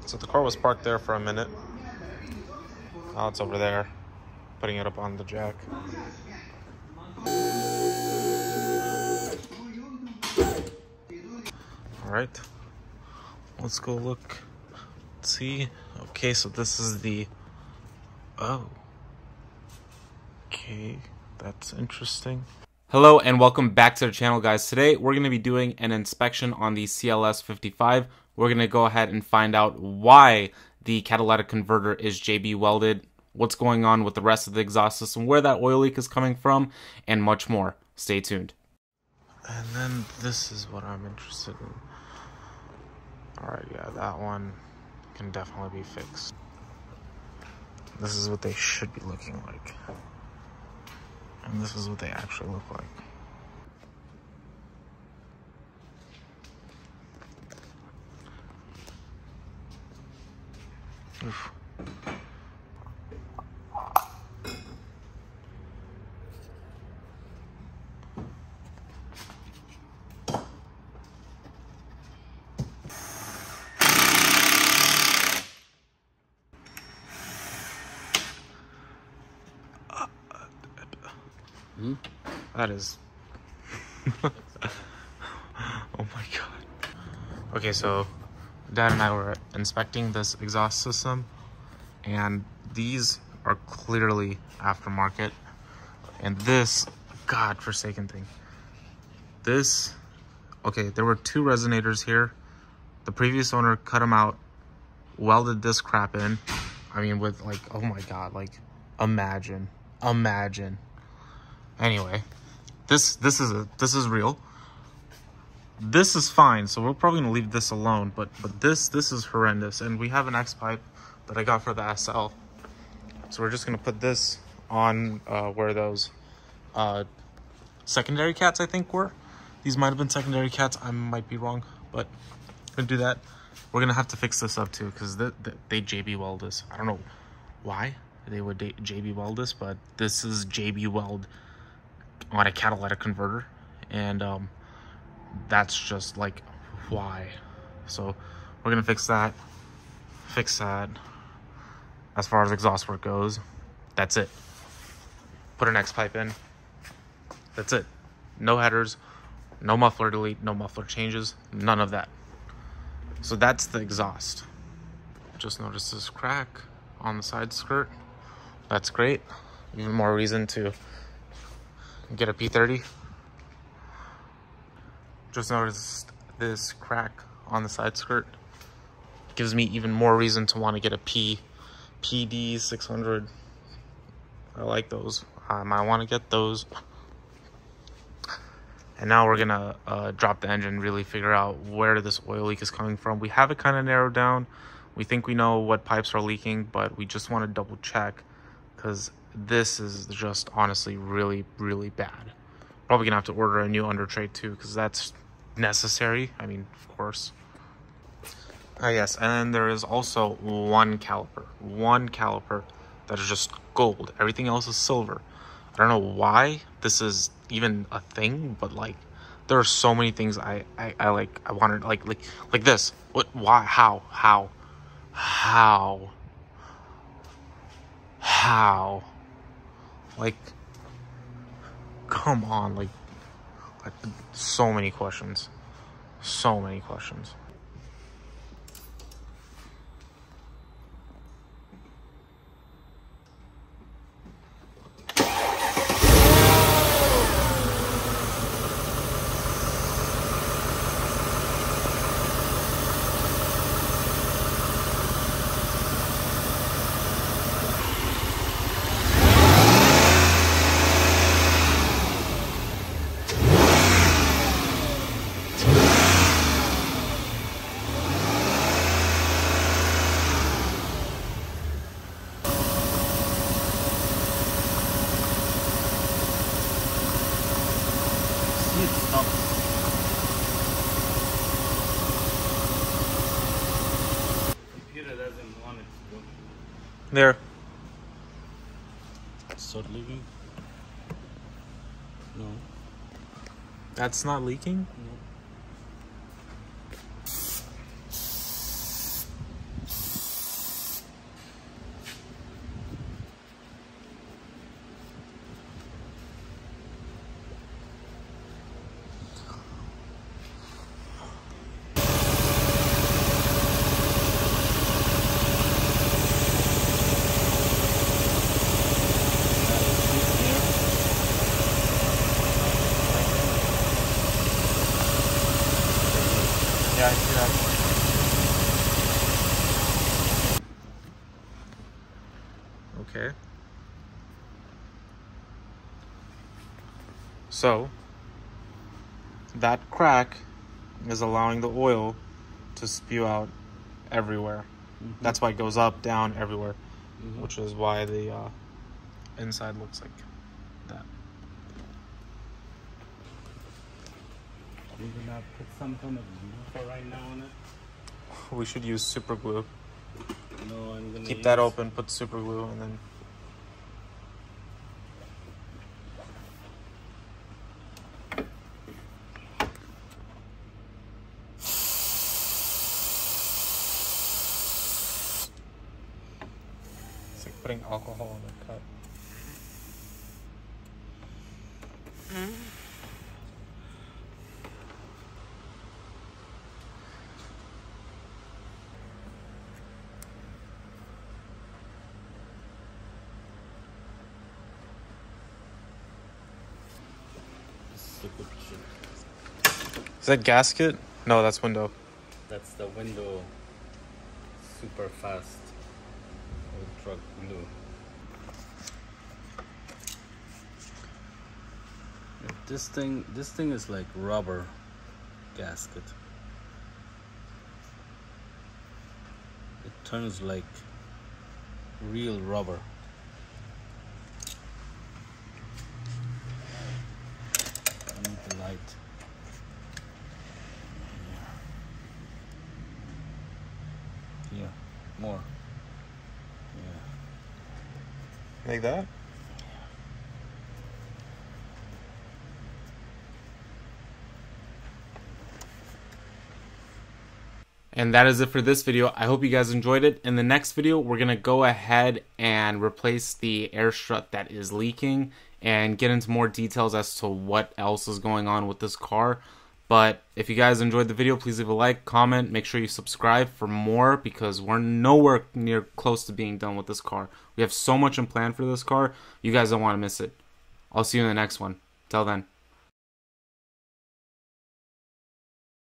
So the car was parked there for a minute. Now it's over there, putting it up on the jack. All right, let's go look, see. Okay, so this is the, oh, okay, that's interesting. Hello and welcome back to the channel, guys. Today we're going to be doing an inspection on the CLS55. We're going to go ahead and find out why the catalytic converter is JB welded, what's going on with the rest of the exhaust system, where that oil leak is coming from, and much more. Stay tuned. And then this is what I'm interested in. Alright, yeah, that one can definitely be fixed. This is what they should be looking like. And this is what they actually look like. Oof. That is oh my god. Okay, so Dad and I were inspecting this exhaust system, and these are clearly aftermarket. And this godforsaken thing, this, okay, there were two resonators here. The previous owner cut them out, welded this crap in. I mean, with like, oh my god, like imagine. Anyway, this is real. This is fine, so we're probably gonna leave this alone. But this is horrendous, and we have an X pipe that I got for the SL. So we're just gonna put this on where those secondary cats I think were. These might have been secondary cats. I might be wrong, but we're gonna do that. We're gonna have to fix this up too because they JB weld this. I don't know why they would JB weld this, but this is JB weld on a catalytic converter, and that's just like why. So we're gonna fix that. As far as exhaust work goes, that's it. Put an X pipe in. That's it. No headers, no muffler delete, no muffler changes, none of that. So that's the exhaust. Just noticed this crack on the side skirt. That's great. Even more reason to get a P30. Just noticed this crack on the side skirt. Gives me even more reason to want to get a PD 600. I like those. I might want to get those. And now we're gonna drop the engine, really figure out where this oil leak is coming from. We have it kind of narrowed down. We think we know what pipes are leaking, but we just want to double check because this is just honestly really bad. Probably gonna have to order a new under tray too because that's necessary. I mean, of course. Yes, and then there is also one caliper that is just gold. Everything else is silver. I don't know why this is even a thing, but like there are so many things I wanted like this. What? Why? How? Like, come on, like so many questions. There. Start leaking? No. That's not leaking? No. Yeah, I see that. Okay. So, that crack is allowing the oil to spew out everywhere. That's why it goes up, down, everywhere. Which is why the inside looks like that. We're gonna put some kind of glue for right now on it. We should use super glue. No, I'm gonna keep that open, put super glue, and then it's like putting alcohol in the cut. Is that gasket? No, that's window. That's the window. Super fast old truck glue. This thing is like rubber gasket. It turns like real rubber. I need the light. Yeah, more. Yeah. Like that? And that is it for this video. I hope you guys enjoyed it. In the next video, we're going to go ahead and replace the air strut that is leaking and get into more details as to what else is going on with this car. But if you guys enjoyed the video, please leave a like, comment, make sure you subscribe for more because we're nowhere near close to being done with this car. We have so much in plan for this car. You guys don't want to miss it. I'll see you in the next one. Till then.